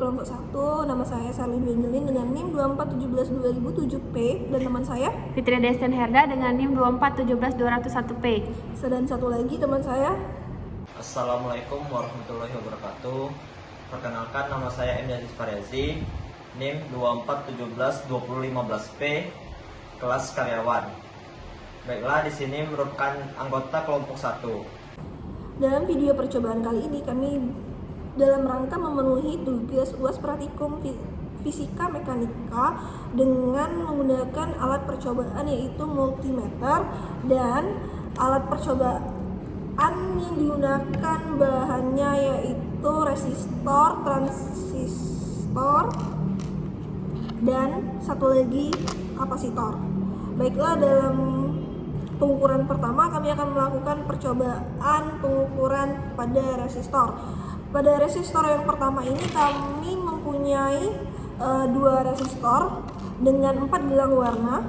kelompok 1. Nama saya Sarlin Benjelin dengan NIM 2417-2007P, dan teman saya Fitri Desten Herda dengan NIM 2417201P. Dan satu lagi teman saya. Assalamualaikum warahmatullahi wabarakatuh. Perkenalkan, nama saya M. Yazid Faryazi, NIM 2417-2015P, kelas karyawan. Baiklah, di sini merupakan anggota kelompok 1. Dalam video percobaan kali ini kami dalam rangka memenuhi tugas UAS Praktikum Fisika Mekanika dengan menggunakan alat percobaan yaitu multimeter, dan alat percobaan yang digunakan bahannya yaitu resistor, transistor, dan satu lagi kapasitor. Baiklah, dalam pengukuran pertama kami akan melakukan percobaan pengukuran pada resistor. Pada resistor yang pertama ini kami mempunyai 2 resistor dengan 4 gelang warna.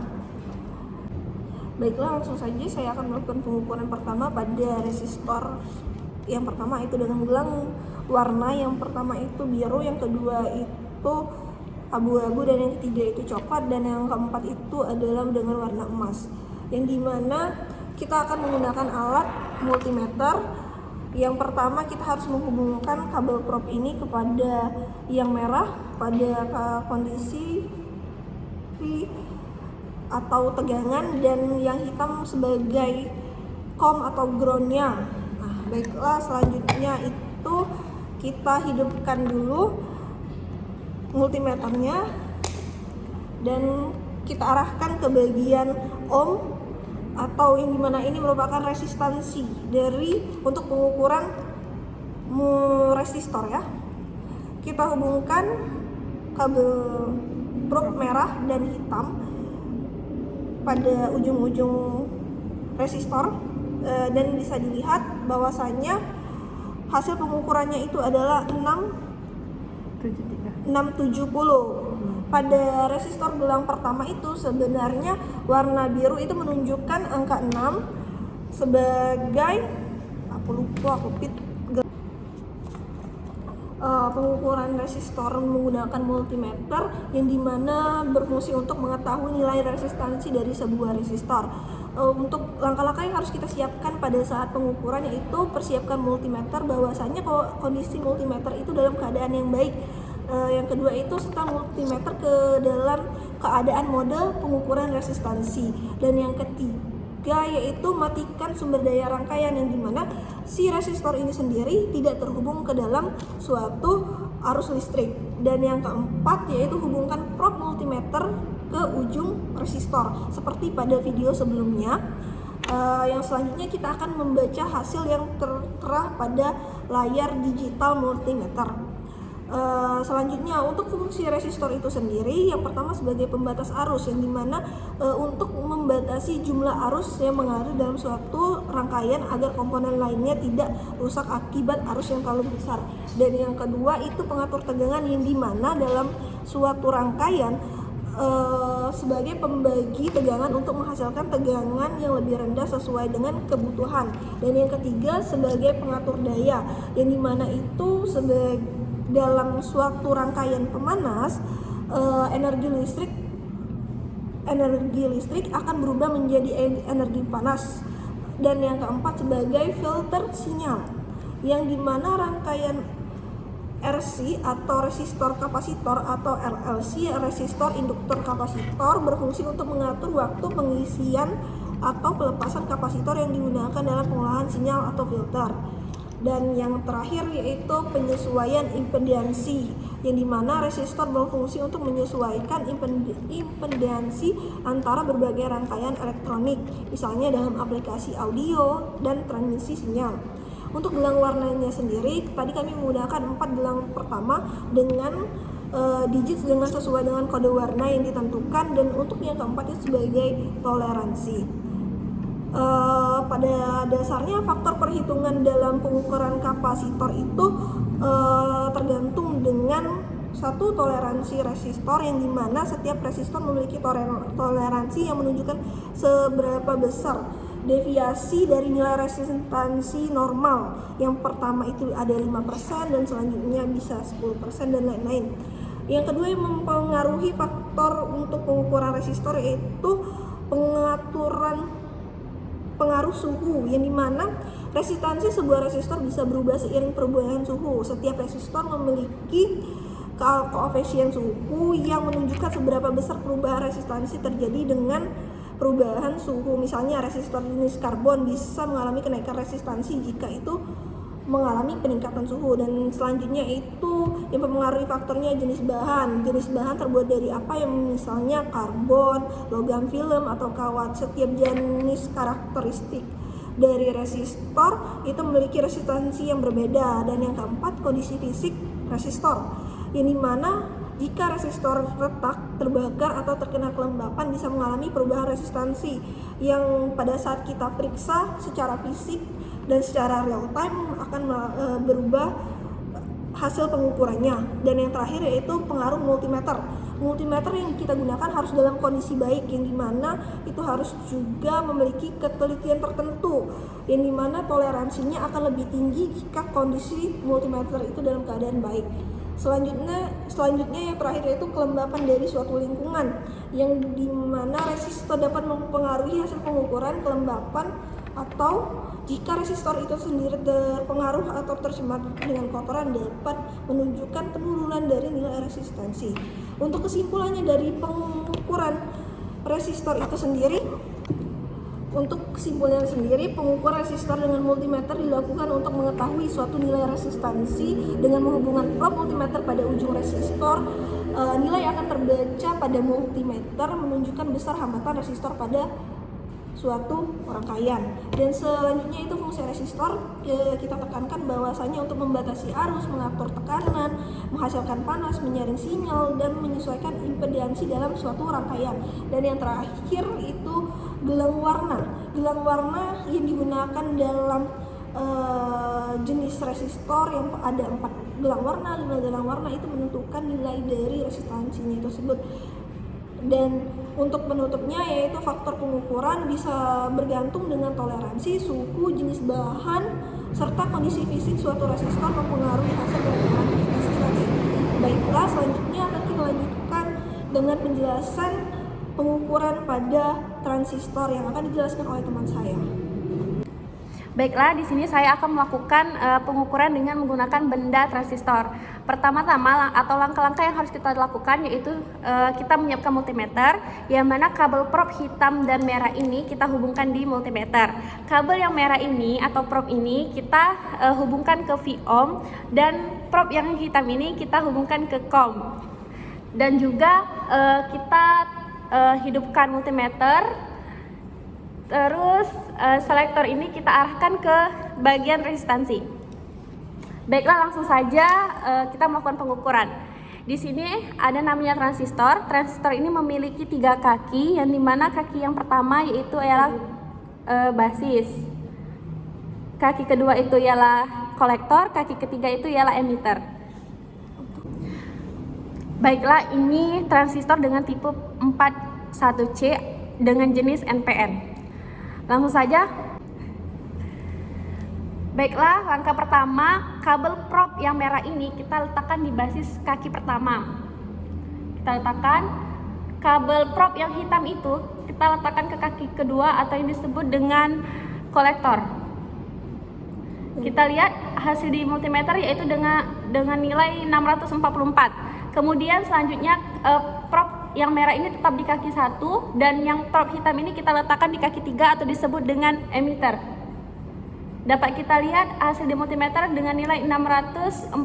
Baiklah, langsung saja saya akan melakukan pengukuran pertama pada resistor yang pertama, itu dengan gelang warna. Yang pertama itu biru, yang kedua itu abu-abu, dan yang ketiga itu coklat, dan yang keempat itu adalah dengan warna emas, yang dimana kita akan menggunakan alat multimeter. Yang pertama kita harus menghubungkan kabel probe ini kepada yang merah pada kondisi V atau tegangan, dan yang hitam sebagai COM atau groundnya. Nah, baiklah, selanjutnya itu kita hidupkan dulu multimeternya dan kita arahkan ke bagian ohm, atau yang dimana ini merupakan resistansi dari untuk pengukuran resistor ya. Kita hubungkan kabel probe merah dan hitam pada ujung-ujung resistor, dan bisa dilihat bahwasanya hasil pengukurannya itu adalah 670. Pada resistor gelang pertama itu sebenarnya warna biru itu menunjukkan angka 6 sebagai pengukuran resistor menggunakan multimeter, yang dimana berfungsi untuk mengetahui nilai resistansi dari sebuah resistor. Untuk langkah-langkah yang harus kita siapkan pada saat pengukuran yaitu persiapkan multimeter, bahwasanya kondisi multimeter itu dalam keadaan yang baik. Yang kedua itu setel multimeter ke dalam keadaan mode pengukuran resistansi, dan yang ketiga yaitu matikan sumber daya rangkaian, yang dimana si resistor ini sendiri tidak terhubung ke dalam suatu arus listrik. Dan yang keempat yaitu hubungkan probe multimeter ke ujung resistor seperti pada video sebelumnya. Yang selanjutnya kita akan membaca hasil yang tertera pada layar digital multimeter. Selanjutnya untuk fungsi resistor itu sendiri, yang pertama sebagai pembatas arus, yang dimana untuk membatasi jumlah arus yang mengalir dalam suatu rangkaian agar komponen lainnya tidak rusak akibat arus yang terlalu besar. Dan yang kedua itu pengatur tegangan, yang dimana dalam suatu rangkaian sebagai pembagi tegangan untuk menghasilkan tegangan yang lebih rendah sesuai dengan kebutuhan. Dan yang ketiga sebagai pengatur daya, yang dimana itu dalam suatu rangkaian pemanas energi listrik akan berubah menjadi energi panas. Dan yang keempat sebagai filter sinyal, yang dimana rangkaian RC atau resistor kapasitor atau RLC, resistor induktor kapasitor, berfungsi untuk mengatur waktu pengisian atau pelepasan kapasitor yang digunakan dalam pengolahan sinyal atau filter. Dan yang terakhir yaitu penyesuaian impedansi, yang dimana resistor berfungsi untuk menyesuaikan impedansi antara berbagai rangkaian elektronik, misalnya dalam aplikasi audio dan transmisi sinyal. Untuk gelang warnanya sendiri, tadi kami menggunakan 4 gelang pertama dengan digit dengan sesuai dengan kode warna yang ditentukan, dan untuk yang keempat itu sebagai toleransi. Pada dasarnya faktor perhitungan dalam pengukuran kapasitor itu tergantung dengan satu toleransi resistor, yang dimana setiap resistor memiliki toleransi yang menunjukkan seberapa besar deviasi dari nilai resistansi normal. Yang pertama itu ada 5% dan selanjutnya bisa 10% dan lain-lain. Yang kedua yang mempengaruhi faktor untuk pengukuran resistor yaitu pengaturan pengaruh suhu, yang dimana resistansi sebuah resistor bisa berubah seiring perubahan suhu. Setiap resistor memiliki koefisien suhu yang menunjukkan seberapa besar perubahan resistansi terjadi dengan perubahan suhu. Misalnya resistor jenis karbon bisa mengalami kenaikan resistansi jika itu mengalami peningkatan suhu. Dan selanjutnya itu yang mempengaruhi faktornya jenis bahan. Jenis bahan terbuat dari apa, yang misalnya karbon, logam film, atau kawat. Setiap jenis karakteristik dari resistor itu memiliki resistansi yang berbeda. Dan yang keempat, kondisi fisik resistor, yang dimana jika resistor retak, terbakar, atau terkena kelembapan bisa mengalami perubahan resistansi yang pada saat kita periksa secara fisik dan secara real time akan berubah hasil pengukurannya. Dan yang terakhir yaitu pengaruh multimeter. Multimeter yang kita gunakan harus dalam kondisi baik, yang dimana itu harus juga memiliki ketelitian tertentu, yang dimana toleransinya akan lebih tinggi jika kondisi multimeter itu dalam keadaan baik. Selanjutnya yang terakhir yaitu kelembapan dari suatu lingkungan, yang dimana resistor dapat mempengaruhi hasil pengukuran kelembapan, atau jika resistor itu sendiri terpengaruh atau tercemar dengan kotoran dapat menunjukkan penurunan dari nilai resistansi. Untuk kesimpulannya dari pengukuran resistor itu sendiri, pengukuran resistor dengan multimeter dilakukan untuk mengetahui suatu nilai resistansi. Dengan menghubungkan prob multimeter pada ujung resistor, nilai akan terbaca pada multimeter menunjukkan besar hambatan resistor pada suatu rangkaian. Dan selanjutnya itu fungsi resistor, kita tekankan bahwasanya untuk membatasi arus, mengatur tekanan, menghasilkan panas, menyaring sinyal, dan menyesuaikan impedansi dalam suatu rangkaian. Dan yang terakhir itu gelang warna. Gelang warna yang digunakan dalam jenis resistor yang ada 4 gelang warna, 5 gelang warna itu menentukan nilai dari resistansinya tersebut. Dan untuk penutupnya yaitu faktor pengukuran bisa bergantung dengan toleransi, suhu, jenis bahan, serta kondisi fisik suatu resistor mempengaruhi hasil pengukuran resistansi. Baiklah, selanjutnya akan kita lanjutkan dengan penjelasan pengukuran pada transistor yang akan dijelaskan oleh teman saya. Baiklah, di sini saya akan melakukan pengukuran dengan menggunakan benda transistor. Pertama-tama atau langkah-langkah yang harus kita lakukan yaitu kita menyiapkan multimeter, yang mana kabel prob hitam dan merah ini kita hubungkan di multimeter. Kabel yang merah ini atau prob ini kita hubungkan ke V-ohm, dan prob yang hitam ini kita hubungkan ke COM. Dan juga kita hidupkan multimeter. Terus selektor ini kita arahkan ke bagian resistansi. Baiklah, langsung saja kita melakukan pengukuran. Di sini ada namanya transistor. Transistor ini memiliki 3 kaki, yang dimana kaki yang pertama yaitu ialah basis. Kaki kedua itu ialah kolektor, kaki ketiga itu ialah emitter. Baiklah, ini transistor dengan tipe 41C dengan jenis NPN. Langsung saja. Baiklah, langkah pertama, kabel prob yang merah ini kita letakkan di basis kaki pertama. Kita letakkan kabel prob yang hitam itu kita letakkan ke kaki kedua atau yang disebut dengan kolektor. Kita lihat hasil di multimeter yaitu dengan nilai 644. Kemudian selanjutnya prob yang merah ini tetap di kaki 1, dan yang prob hitam ini kita letakkan di kaki 3 atau disebut dengan emitter. Dapat kita lihat hasil di multimeter dengan nilai 646.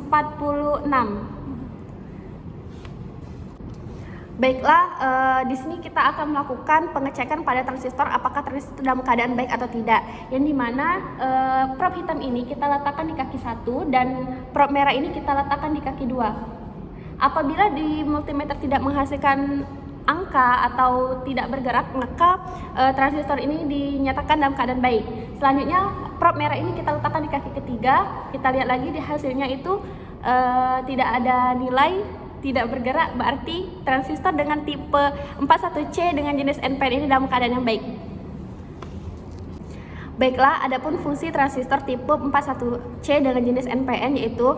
Baiklah, di sini kita akan melakukan pengecekan pada transistor apakah transistor dalam keadaan baik atau tidak. Yang dimana prob hitam ini kita letakkan di kaki 1 dan prob merah ini kita letakkan di kaki 2. Apabila di multimeter tidak menghasilkan angka atau tidak bergerak, maka transistor ini dinyatakan dalam keadaan baik. Selanjutnya prob merah ini kita letakkan di kaki ketiga. Kita lihat lagi di hasilnya itu tidak ada nilai, tidak bergerak, berarti transistor dengan tipe 41C dengan jenis NPN ini dalam keadaan yang baik. Baiklah, adapun fungsi transistor tipe 41C dengan jenis NPN yaitu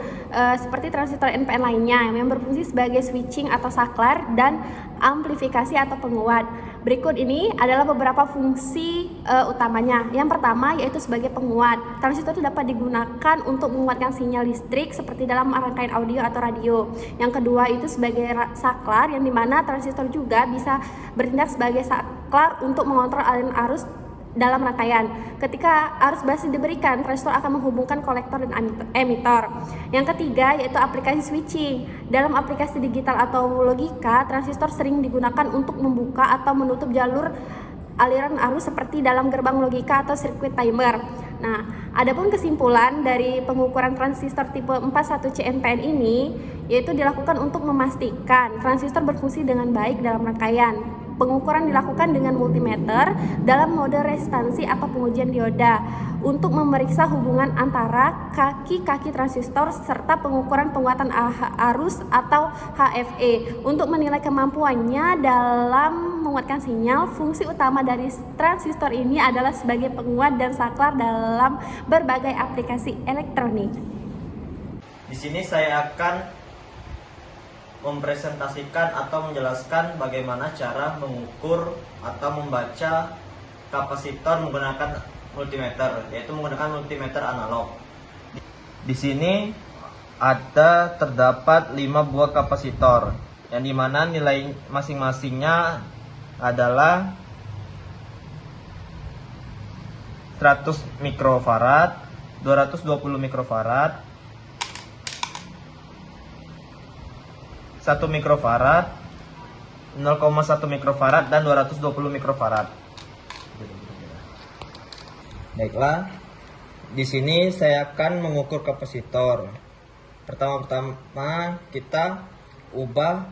seperti transistor NPN lainnya yang berfungsi sebagai switching atau saklar dan amplifikasi atau penguat. Berikut ini adalah beberapa fungsi utamanya. Yang pertama yaitu sebagai penguat. Transistor itu dapat digunakan untuk menguatkan sinyal listrik seperti dalam rangkaian audio atau radio. Yang kedua itu sebagai saklar, yang dimana transistor juga bisa bertindak sebagai saklar untuk mengontrol aliran arus dalam rangkaian. Ketika arus basi diberikan, transistor akan menghubungkan kolektor dan emitor. Yang ketiga yaitu aplikasi switching. Dalam aplikasi digital atau logika, transistor sering digunakan untuk membuka atau menutup jalur aliran arus seperti dalam gerbang logika atau sirkuit timer. Nah, adapun kesimpulan dari pengukuran transistor tipe 41C NPN ini yaitu dilakukan untuk memastikan transistor berfungsi dengan baik dalam rangkaian. Pengukuran dilakukan dengan multimeter dalam mode resistansi atau pengujian dioda untuk memeriksa hubungan antara kaki-kaki transistor serta pengukuran penguatan arus atau HFE untuk menilai kemampuannya dalam menguatkan sinyal. Fungsi utama dari transistor ini adalah sebagai penguat dan saklar dalam berbagai aplikasi elektronik. Di sini saya akan mempresentasikan atau menjelaskan bagaimana cara mengukur atau membaca kapasitor menggunakan multimeter, yaitu menggunakan multimeter analog. Di sini terdapat 5 buah kapasitor, yang dimana nilai masing-masingnya adalah 100 mikrofarad, 220 mikrofarad, 1 mikrofarad, 0,1 mikrofarad, dan 220 mikrofarad. Baiklah, di sini saya akan mengukur kapasitor. Pertama-tama kita ubah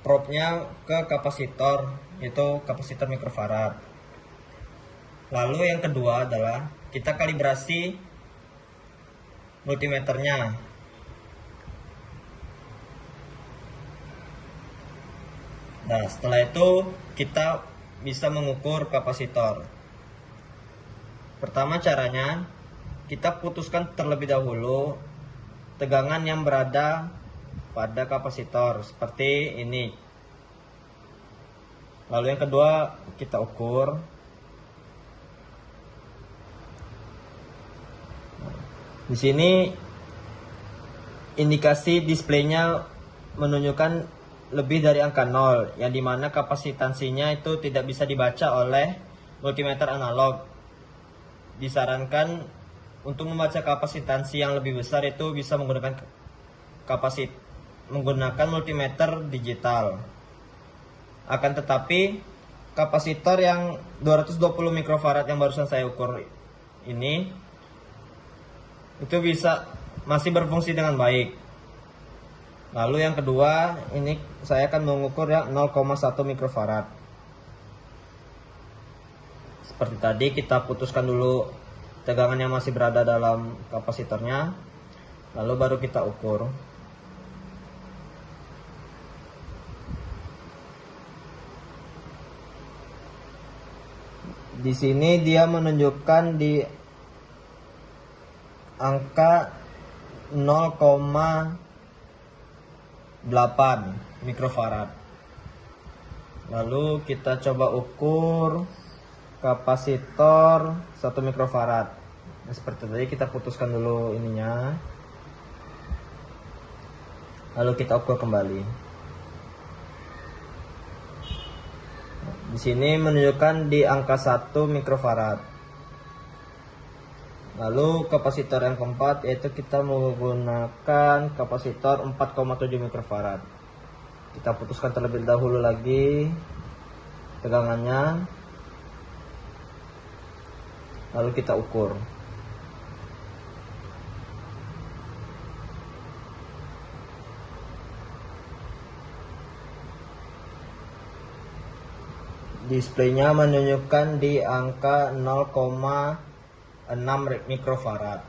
probe-nya ke kapasitor, yaitu kapasitor mikrofarad. Lalu yang kedua adalah kita kalibrasi multimeternya. Nah, setelah itu kita bisa mengukur kapasitor. Pertama caranya, kita putuskan terlebih dahulu tegangan yang berada pada kapasitor seperti ini. Lalu yang kedua kita ukur. Di sini indikasi displaynya menunjukkan lebih dari angka 0, yang dimana kapasitansinya itu tidak bisa dibaca oleh multimeter analog. Disarankan untuk membaca kapasitansi yang lebih besar itu bisa menggunakan multimeter digital. Akan tetapi kapasitor yang 220 mikrofarad yang barusan saya ukur ini itu masih berfungsi dengan baik. Lalu yang kedua, ini saya akan mengukur yang 0,1 mikrofarad. Seperti tadi, kita putuskan dulu tegangan yang masih berada dalam kapasitornya, lalu baru kita ukur. Di sini dia menunjukkan di angka 0,8 mikrofarad. Lalu kita coba ukur kapasitor 1 mikrofarad. Nah, seperti tadi kita putuskan dulu ininya. Lalu kita ukur kembali. Di sini menunjukkan di angka 1 mikrofarad. Lalu kapasitor yang keempat yaitu kita menggunakan kapasitor 4,7 mikrofarad. Kita putuskan terlebih dahulu lagi tegangannya. Lalu kita ukur. Displaynya menunjukkan di angka 0,6 mikrofarad.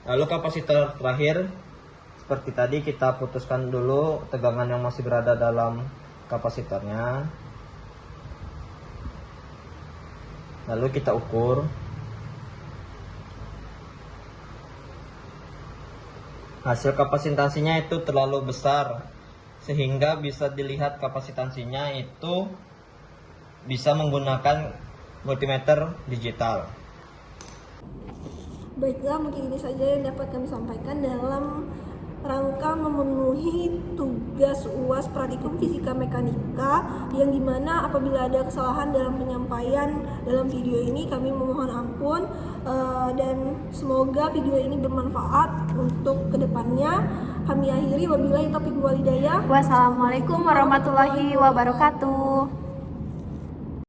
Lalu kapasitor terakhir, seperti tadi kita putuskan dulu tegangan yang masih berada dalam kapasitornya. Lalu kita ukur. hasil kapasitansinya itu terlalu besar, sehingga bisa dilihat kapasitansinya itu bisa menggunakan multimeter digital. Baiklah, mungkin ini saja yang dapat kami sampaikan dalam rangka memenuhi tugas UAS Praktikum Fisika Mekanika, yang dimana apabila ada kesalahan dalam penyampaian dalam video ini kami memohon ampun, dan semoga video ini bermanfaat untuk kedepannya. Kami akhiri, wabillahi taufiq wal hidayah. Wassalamualaikum warahmatullahi wabarakatuh.